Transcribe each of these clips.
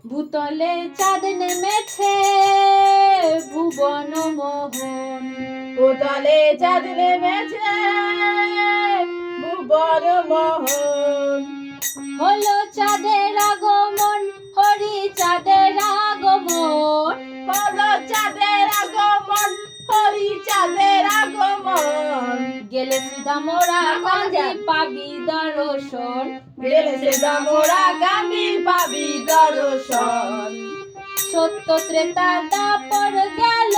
ভূতলে চাঁদ নেমেছে ভুবন মোহন, ভূতলে চাঁদ নেমেছে ভুবন মোহন। হলো চাঁদের আগমন, হরি চাঁদের আগমন, হলো চাঁদের আগমন, হরি চাঁদের আগমন। গেলে সিধা মোরা কাঁদে পাবি দর্শন, গেলে সিধা মোরা কাঁদি পাবি দর্শন। সত্য ত্রেতা দাপর গেল,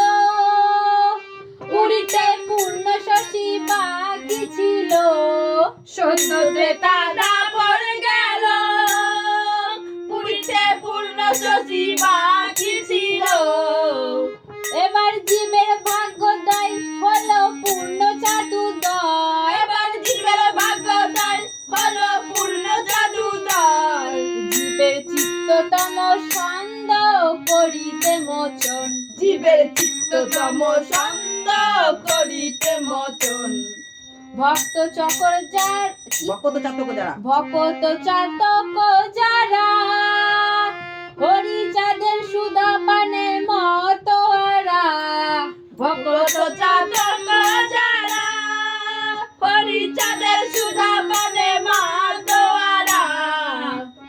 উড়িতে পূর্ণ শশী বাকি ছিল। সত্য ত্রেতা দাপর গেল, পুরীতে পূর্ণ শশী বাকি ছিল। এবার জীবের ভাগ্যোদয় হলো পূর্ণ চাঁদোদয়, এবার জীবের ভাগ্যোদয় হলো পূর্ণ চাঁদোদয়। জীবের চিত্ততম ছন্দ করিতে মোচন, জীবের চিত্ততম ছন্দ করিতে মোচন। ভক্ত চকর যার ভক্ত চাতক যারা, ভক্ত চাতক যারা, হরি চাঁদের সুধা পানে মতোয়ারা। ভক্ত চাতক যারা, হরি চাঁদের সুধা পানে মতোয়ারা।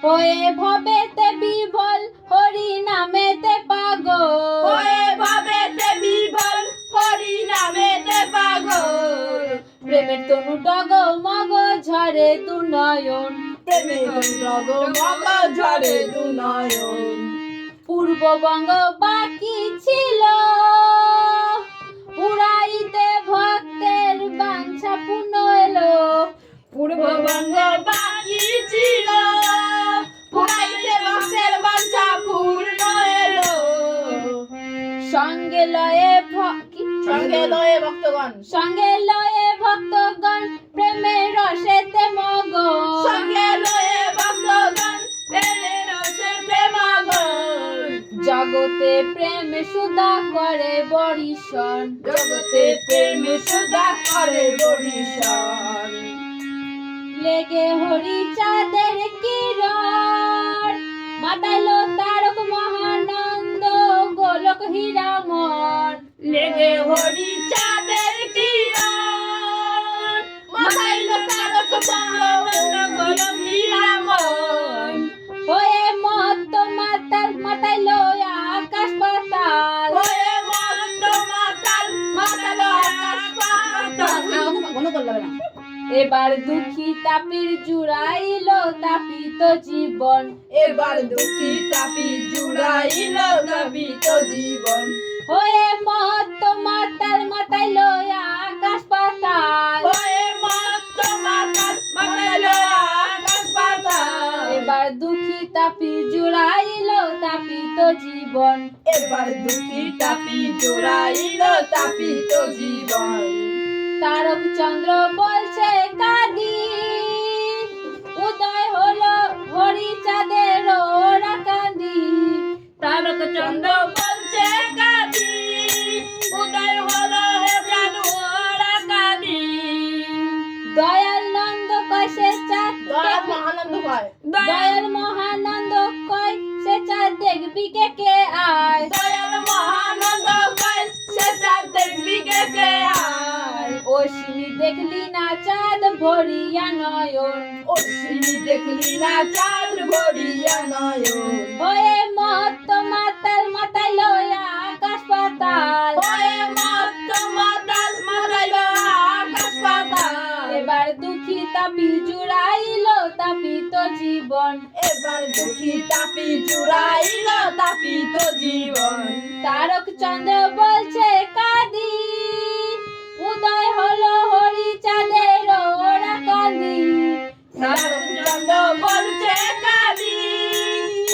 হয়ে ভবেতে বিভল, হরি নামেতে পাগল, হয়ে ভবেতে বিভল, হরি নামেতে পাগল। প্রেমের তনু ডগ মগ ঝরে দু নয়ন, প্রেমের ডগ মগ ঝরে দু নয়ন। পূর্ববঙ্গ বাকি ছিল, পুরাইতে ভক্তের বাঞ্ছা পূর্ণ এলো। পূর্ববঙ্গ বাকি ছিল, পুরাইতে ভক্তের বাঞ্ছা পূর্ণ এলো। সঙ্গে লয়ে সঙ্গে লয়ে ভক্তগণ, সঙ্গে লয়ে ভক্তগণ প্রেমের রসেতে মগন, সঙ্গে লয়ে ভক্তগণ প্রেমের রসেতে মগন। জগতে প্রেম সুধা করে বরিশন, জগতে প্রেম সুধা করে বরিশন। লেগে হরি চাঁদের কিরণ, মাতাইলো তারক মহানন্দ গোলক হীরামন। লেগে হরি চাঁদের কিরণ, মাথাইলো তারক মহানন্দ গোলক হীরামন। হয়ে মত্ত মাতাল মাতাইলো আকাশ পাতাল, হয়ে মন্দ মাতাল মাতালো আকাশ পাতাল। এবার দুঃখী তাপির জুড়াইলো তাপিত জীবন, এবার দুঃখী তাপি জুড়াইল তাপিত জীবন। হয়ে মত্ত মাতাল মাতাইলো আকাশ পাতাল। হয়ে মন্দ মাতাল মাতালো আকাশ পাতাল। এবার দুঃখী তাপি জুড়াইলো তাপিত জীবন, এবার দুঃখী তাপি জুড়াইল তাপিত জীবন। তারক চন্দ্র বলছে কাঁদি, উদয় হলো হরি চাঁদের ওরা কাঁদি। তারক চন্দ্র বলছে কাঁদি, উদয় হলো চাঁদ ওরা কাঁদি। দয়াল নন্দ কয় সে চাঁদ, দয়াল মহানন্দ কয়, দয়াল মহানন্দ কয় সে চাঁদ দেখবি কে কে আয়। দয়াল মহানন্দ কয় সে চাঁদ দেখবি কে কে আয়। অশ্বিনী দেখলি না চাঁদ ভরিয়া নয়ন, অশ্বিনী দেখলি না চাঁদ ভরিয়া নয়ন। হয়ে মত্ত মাতাল মাতাইলো আকাশ পাতাল। হয়ে মত্ত মাতাল মাতাইলো আকাশ পাতাল। এবার দুঃখী তাপি জুড়াইলো তাপিত জীবন, এবার দুঃখী তাপি জুড়াইল তাপিত জীবন। তারক চন্দ্র বলছে কাঁদি, উদয় হলো হরি চাঁদের ওরা কাঁদি। তারক চন্দ্র বলছে কাঁদি,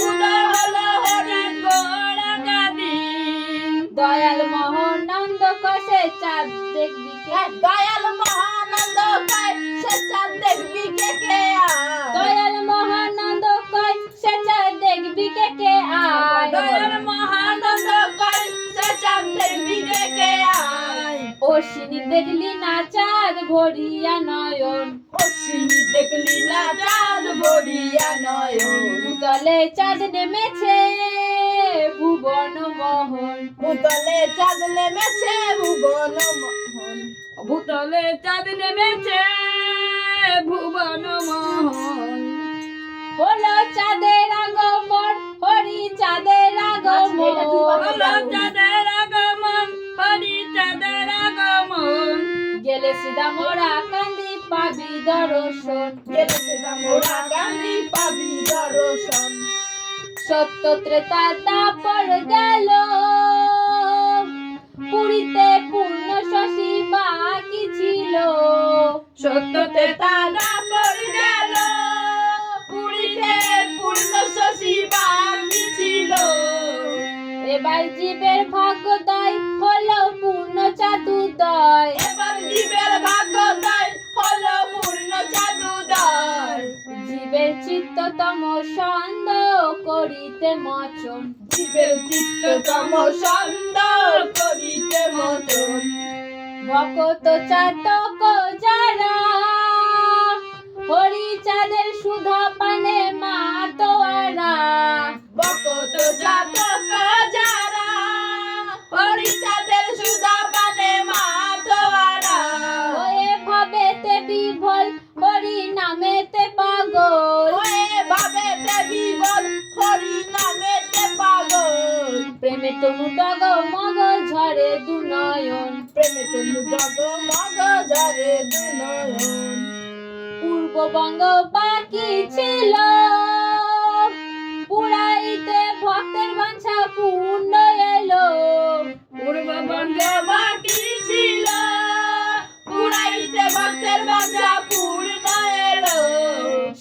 উদয় হলো হরি গোড়া কাঁদি। দয়াল মহানন্দ কষে চাঁদ দেখবি কে, দয়াল মহানন্দ কয় সে চাঁদ দেখবি কে কে আয়। দয়াল মহানন্দ কয় সে চাঁদ দেখবি কে কে আয়। দয়াল মহানন্দ কয় সে চাঁদ দেখবি কে কে আয়। অশ্বিনী দেখলি না চাঁদ ভরিয়া নয়ন, অশ্বিনী দেখলি না চাঁদ ভরিয়া নয়ন। ভূতলে চাঁদ নেমেছে ভুবন মোহন, ভূতলে চাঁদ নেমেছে ভুবন মোহন, ভূতলে চাঁদ নেমেছে ভুবন মোহন। হলো চাঁদের আগমন হরি চাঁদের আগমন, হলো চাঁদের আগমন হরি চাঁদের আগমন। গেলে সিধা মোরা কান্দি পাবি দর্শন, গেলে সেটা মোরা কান্দি পাবি দর্শন। সত্য ত্রেতা দাপর গেল পুরীতে পূর্ণ শশী বাকি ছিল, সত্যতে তারা পড়ে গেল পুরীতে পূর্ণ শশী বাকি ছিল। এবার জীবের ভাগ্যোদয় হলো পূর্ণ চাতুদয়, এবার জীবের ভাগ্যোদয় হলো পূর্ণ চাঁদোদয়। জীবের চিত্ততম ছন্দ করিতে মচন, জীবের চিত্ততম ছন্দ করিতে মতন। ভকত চাতক যারা হরি চাঁদের সুধা পানে মাতোয়ারা, ভকত জাতক যারা হরিচাঁদের সুধা পানে মাতোয়ারা। হয়ে ভাবেতে বিভোল হরি নামেতে পাগল, ওয়ে ভাবেতে বিবল হরি নামেতে পাগল। প্রেমে তনু ডগ মগ ঝরে দুনয়ন, প্রেমে তনু ডগ মগ ঝরে দুনয়ন। পূর্ববঙ্গ বাকি ছিল পুরাইতে ভক্তের বাঞ্ছা পূর্ণ এলো, পূর্ববঙ্গে বাকি ছিল পুরাইতে ভক্তের বাঁচা পূর্ণ এলো।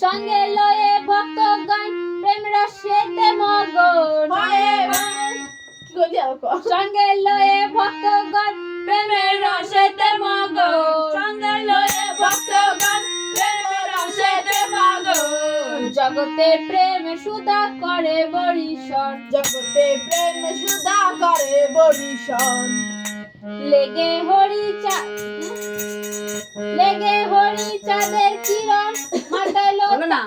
সঙ্গে লয়ে ভক্তগণ প্রেম রসেতে মগন, হয়ে কি কইলি আর কও? সঙ্গে লয়ে ভক্তগণ প্রেমের রসেতে মগন, সঙ্গে লয়ে ভক্তগণ প্রেমের রসেতে মগন। জগতে প্রেম সুধা করে বরিশন, জগতে প্রেম সুধা করে বরিশন। লেগে হরি চাঁদের কিরণ মাতালো বলো না।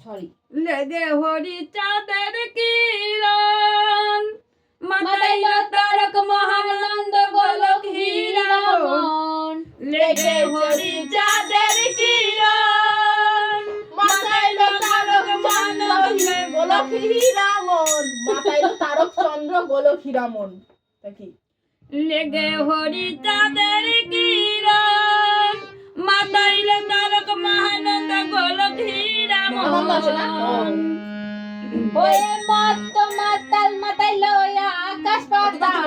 সরি লেগে হরি চাঁদের কিরণ মাতাইলো তারক মহানন্দ গোলক হীরামন, লেগে হরি চাঁদের কিরণ মাথাইলো তারক চন্দ্র গোলক হীরামন। মাথাইলো তারক চন্দ্র গোলক হীরামন। তা কি? লেগে হরি চাঁদের কিরণ মাতাইলে তারক মহানন্দ গোলক মহানন্দ আছে না? হীরামন। হয়ে মত্ত মাতাল মাতাইলো আকাশ পাতাল,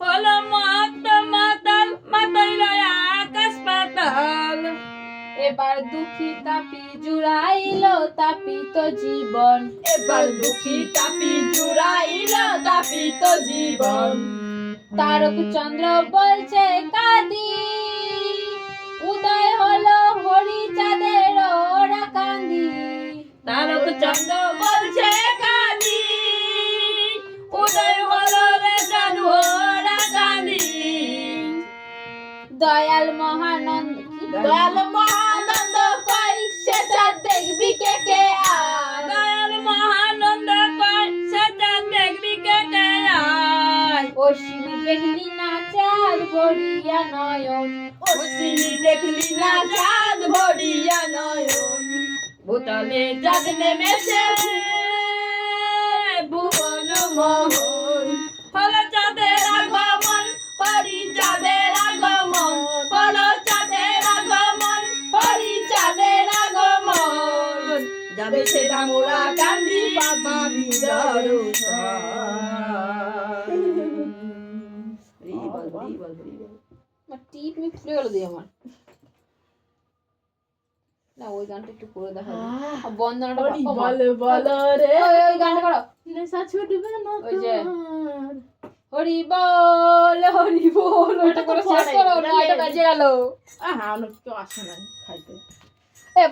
হলো মত মাতাল মাতাইলে আকাশ পাতাল। এবার দুঃখী তাপি জুড়াইলো তাপিত জীবন, এবার দুঃখী তাপি জুড়াইলো তাপিত জীবন। তারক চন্দ্র বলছে কাঁদি উদয় হলো হরি চাঁদের ওরা কান্দি, তারক চন্দ্র বলছে কাঁদি উদয় হলো রে চাঁদ ওরা কাঁদি। দয়াল মহানন্দ দয়াল মহানন্দ কই সে চাঁদ দেখবি কে কে আয়। দয়াল মহানন্দ কয় সেটা দেখবি কে কে আয়। অশ্বিনী দেখলি না চাঁদ ভরিয়া নয়ন, অশ্বিনী দেখলি না চাঁদ ভরিয়া নয়ন। ভূতলে চাঁদ নেমেছে ভুবন মোহন। হলো চাঁদের আগমন হরি চাঁদের আগমন, হলো চাঁদের আগমন হরি চাঁদের আগমন। যাবে সেটা মোরা কান্দি পাবি আমার টিপ মিপ ফুলে গেল দিয়ে আমার। না ওই গানটা একটু করে দেখা যায়, বন্দনাটা হরি পাবো। বল বল রে ওই গানটা করো, নেশা ছুটবে না ওই যে তোমার। হরি বল ওইটা করে শেষ করো, 9টা বেজে গেল। হ্যাঁ অনেক কেউ আসে না খাইতে।